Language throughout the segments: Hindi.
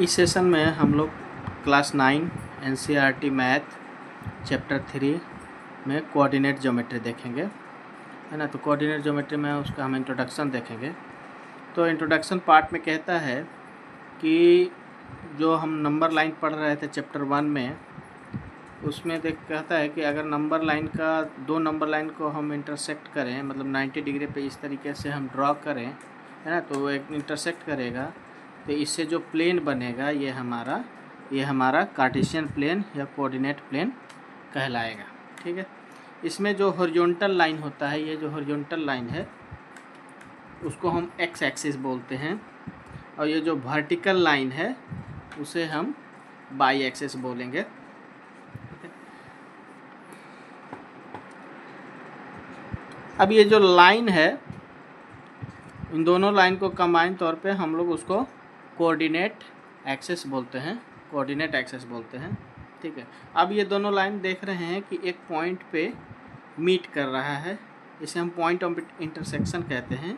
इस सेशन में हम लोग क्लास 9 एनसीईआरटी मैथ चैप्टर 3 में कोऑर्डिनेट ज्योमेट्री देखेंगे, है ना। तो कोऑर्डिनेट ज्योमेट्री में उसका हम इंट्रोडक्शन देखेंगे। तो इंट्रोडक्शन पार्ट में कहता है कि जो हम नंबर लाइन पढ़ रहे थे चैप्टर 1 में, उसमें कहता है कि अगर नंबर लाइन का दो नंबर लाइन को हम इंटरसेक्ट करें, मतलब 90 डिग्री पे इस तरीके से हम ड्रॉ करें, है ना, तो वो एक इंटरसेक्ट करेगा, तो इससे जो प्लेन बनेगा ये हमारा कार्टेशियन प्लेन या कोऑर्डिनेट प्लेन कहलाएगा। ठीक है। इसमें जो हॉरिजॉन्टल लाइन होता है, ये जो हॉरिजॉन्टल लाइन है उसको हम एक्स एक्सिस बोलते हैं, और ये जो वर्टिकल लाइन है उसे हम वाई एक्सिस बोलेंगे। अब ये जो लाइन है, इन दोनों लाइन को कंबाइन तौर पे हम लोग उसको कोऑर्डिनेट एक्सिस बोलते हैं, कोऑर्डिनेट एक्सिस बोलते हैं। ठीक है। अब ये दोनों लाइन देख रहे हैं कि एक पॉइंट पे मीट कर रहा है, इसे हम पॉइंट ऑफ इंटरसेक्शन कहते हैं,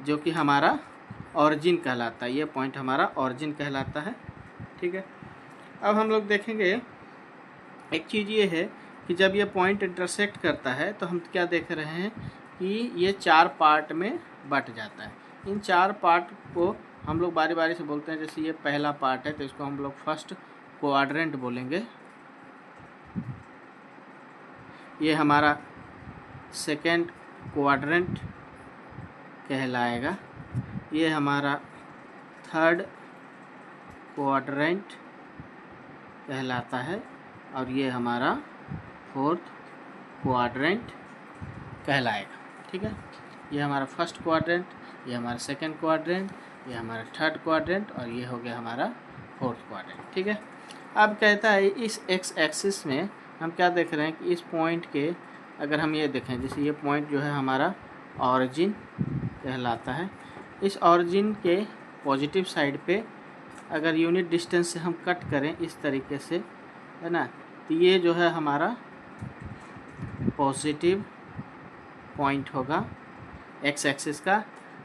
जो कि हमारा ऑरिजिन कहलाता है। ये पॉइंट हमारा ऑरिजिन कहलाता है। ठीक है। अब हम लोग देखेंगे एक चीज़ ये है कि जब ये पॉइंट इंटरसेक्ट करता है तो हम क्या देख रहे हैं कि ये 4 पार्ट में बट जाता है। इन 4 पार्ट को हम लोग बारी बारी से बोलते हैं। जैसे ये पहला पार्ट है तो इसको हम लोग फर्स्ट क्वाड्रेंट बोलेंगे, ये हमारा सेकेंड क्वाड्रेंट कहलाएगा, ये हमारा थर्ड क्वाड्रेंट कहलाता है, और ये हमारा फोर्थ क्वाड्रेंट कहलाएगा। ठीक है। ये हमारा फर्स्ट क्वाड्रेंट, ये हमारा सेकंड क्वाड्रेंट, ये हमारा थर्ड क्वाड्रेंट, और ये हो गया हमारा फोर्थ क्वाड्रेंट। ठीक है। अब कहता है इस एक्स एक्सिस में हम क्या देख रहे हैं कि इस पॉइंट के, अगर हम ये देखें, जैसे ये पॉइंट जो है हमारा ऑरिजिन कहलाता है, इस ऑरिजिन के पॉजिटिव साइड पे अगर यूनिट डिस्टेंस से हम कट करें इस तरीके से, है ना, तो ये जो है हमारा पॉजिटिव पॉइंट होगा एक्स एक्सिस का।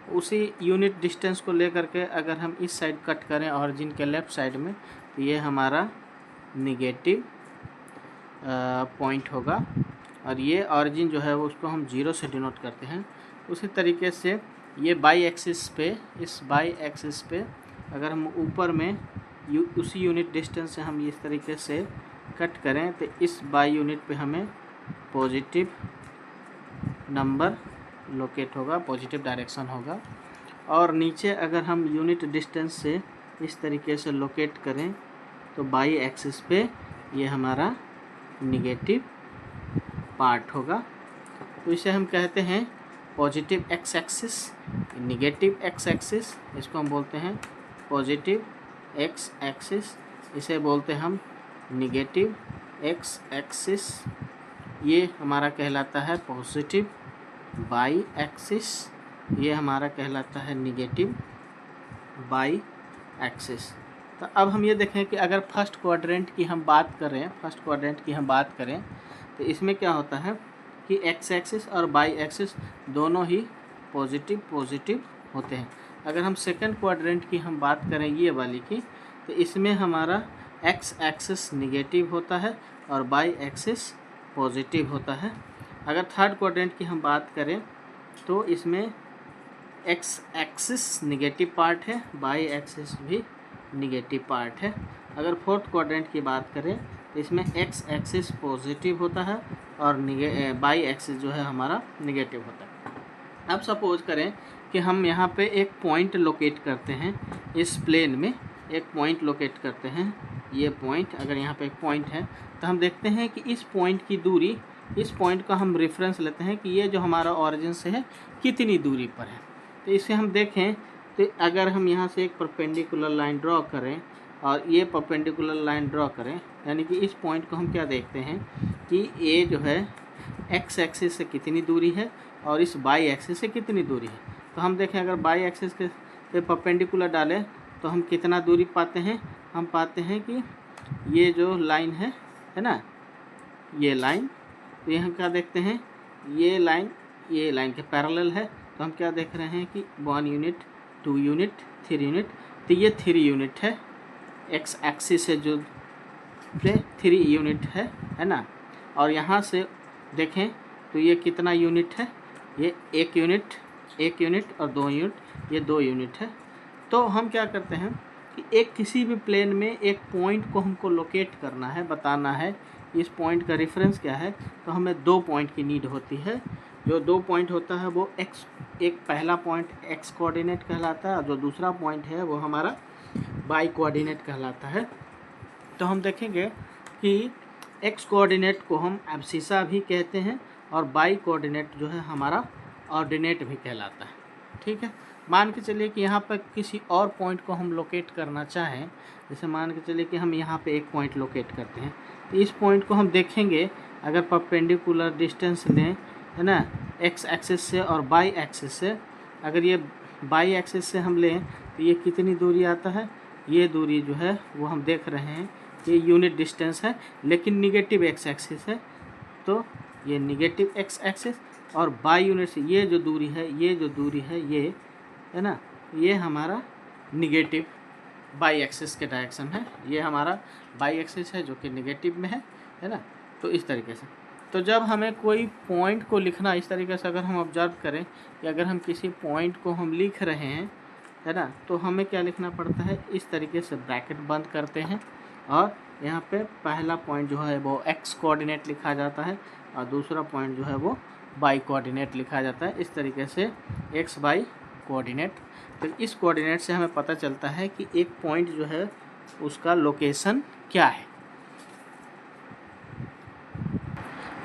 उसी यूनिट डिस्टेंस को लेकर के अगर हम इस साइड कट करें ऑरिजिन के लेफ़्ट साइड में, तो ये हमारा निगेटिव पॉइंट होगा, और ये ऑरिजिन जो है वो उसको हम 0 से डिनोट करते हैं। उसी तरीके से ये बाई एक्सिस पे, इस बाई एक्सिस पे अगर हम ऊपर में उसी यूनिट डिस्टेंस से हम इस तरीके से कट करें, तो इस बाई यूनिट पे हमें पॉजिटिव नंबर लोकेट होगा, पॉजिटिव डायरेक्शन होगा। और नीचे अगर हम यूनिट डिस्टेंस से इस तरीके से लोकेट करें तो बाई एक्सिस पे ये हमारा निगेटिव पार्ट होगा। तो इसे हम कहते हैं positive x axis, negative x axis, इसको हम बोलते हैं पॉजिटिव एक्स एक्सिस, इसे बोलते हैं हम निगेटिव एक्स एक्सिस। ये हमारा कहलाता है पॉजिटिव बाई एक्सिस, ये हमारा कहलाता है निगेटिव बाई एक्सिस। तो अब हम ये देखें कि अगर फर्स्ट क्वाड्रेंट की हम बात करें, तो इसमें क्या होता है कि एक्स एक्सिस और बाई एक्सिस दोनों ही पॉजिटिव होते हैं। अगर हम सेकंड क्वाड्रेंट की हम बात करें, ये वाली की, तो इसमें हमारा एक्स एक्सिस निगेटिव होता है और बाई एक्सिस पॉजिटिव होता है। अगर थर्ड क्वाड्रेंट की हम बात करें तो इसमें एक्स एक्सिस निगेटिव पार्ट है, बाई एक्सिस भी निगेटिव पार्ट है। अगर फोर्थ क्वाड्रेंट की बात करें तो इसमें एक्स एक्सिस पॉजिटिव होता है और बाई एक्सिस जो है हमारा निगेटिव होता है। अब सपोज करें कि हम यहाँ पे एक पॉइंट लोकेट करते हैं, इस प्लेन में एक पॉइंट लोकेट करते हैं। ये पॉइंट, अगर यहाँ पे एक पॉइंट है तो हम देखते हैं कि इस पॉइंट की दूरी, इस पॉइंट का हम रेफरेंस लेते हैं कि ये जो हमारा ऑरिजिन से है कितनी दूरी पर है। तो इसे हम देखें तो अगर हम यहाँ से एक परपेंडिकुलर लाइन ड्रॉ करें और ये परपेंडिकुलर लाइन ड्रॉ करें, यानी कि इस पॉइंट को हम क्या देखते हैं कि ये जो है एक्स एक्सिस से कितनी दूरी है और इस बाई एक्सिस से कितनी दूरी है। तो हम देखें अगर बाई एक्सिस के पे परपेंडिकुलर डालें तो हम कितना दूरी पाते हैं, हम पाते हैं कि ये जो लाइन है ना, ये लाइन, तो यहाँ क्या देखते हैं, ये लाइन के पैरेलल है। तो हम क्या देख रहे हैं कि 1 यूनिट, 2 यूनिट, 3 यूनिट, तो ये 3 यूनिट है। एक्स एक्सिस से जो 3 यूनिट है ना। और यहाँ से देखें तो ये कितना यूनिट है, ये 1 यूनिट और 2 यूनिट, ये 2 यूनिट है। तो हम क्या करते हैं कि एक किसी भी प्लेन में एक पॉइंट को हमको लोकेट करना है, बताना है इस पॉइंट का रेफरेंस क्या है, तो हमें 2 पॉइंट की नीड होती है। जो 2 पॉइंट होता है वो एक्स, एक पहला पॉइंट एक्स कोऑर्डिनेट कहलाता है और जो दूसरा पॉइंट है वो हमारा वाई कोऑर्डिनेट कहलाता है। तो हम देखेंगे कि एक्स कोऑर्डिनेट को हम एब्सिसा भी कहते हैं और वाई कोऑर्डिनेट जो है हमारा ऑर्डिनेट भी कहलाता है। ठीक है, मान के चलिए कि यहाँ पर किसी और पॉइंट को हम लोकेट करना चाहें, जैसे मान के चलिए कि हम यहाँ पे एक पॉइंट लोकेट करते हैं, तो इस पॉइंट को हम देखेंगे अगर परपेंडिकुलर डिस्टेंस लें, है ना, एक्स एक्सिस से और वाई एक्सिस से। अगर ये वाई एक्सिस से हम लें तो ये कितनी दूरी आता है, ये दूरी जो है वो हम देख रहे हैं, ये यूनिट डिस्टेंस है लेकिन निगेटिव एक्स एक्सिस है, तो ये निगेटिव एक्स एक्सिस। और बाई यूनिट से ये जो दूरी है, ये जो दूरी है, ये है ना, ये हमारा निगेटिव बाई एक्सिस के डायरेक्शन है, ये हमारा बाई एक्सिस है जो कि निगेटिव में है ना। तो इस तरीके से, तो जब हमें कोई पॉइंट को लिखना, इस तरीके से अगर हम ऑब्जर्व करें कि अगर हम किसी पॉइंट को हम लिख रहे हैं, है ना, तो हमें क्या लिखना पड़ता है, इस तरीके से ब्रैकेट बंद करते हैं और यहाँ पे पहला पॉइंट जो है वो एक्स कोऑर्डिनेट लिखा जाता है और दूसरा पॉइंट जो है वो वाई कोऑर्डिनेट लिखा जाता है। इस तरीके से एक्स वाई कोऑर्डिनेट। तो इस कोऑर्डिनेट से हमें पता चलता है कि एक पॉइंट जो है उसका लोकेशन क्या है।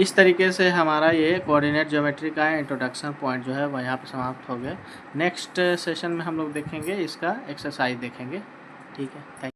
इस तरीके से हमारा ये कोऑर्डिनेट ज्योमेट्री का इंट्रोडक्शन पॉइंट जो है वह यहाँ पे समाप्त हो गया। नेक्स्ट सेशन में हम लोग देखेंगे इसका एक्सरसाइज देखेंगे। ठीक है, थैंक यू।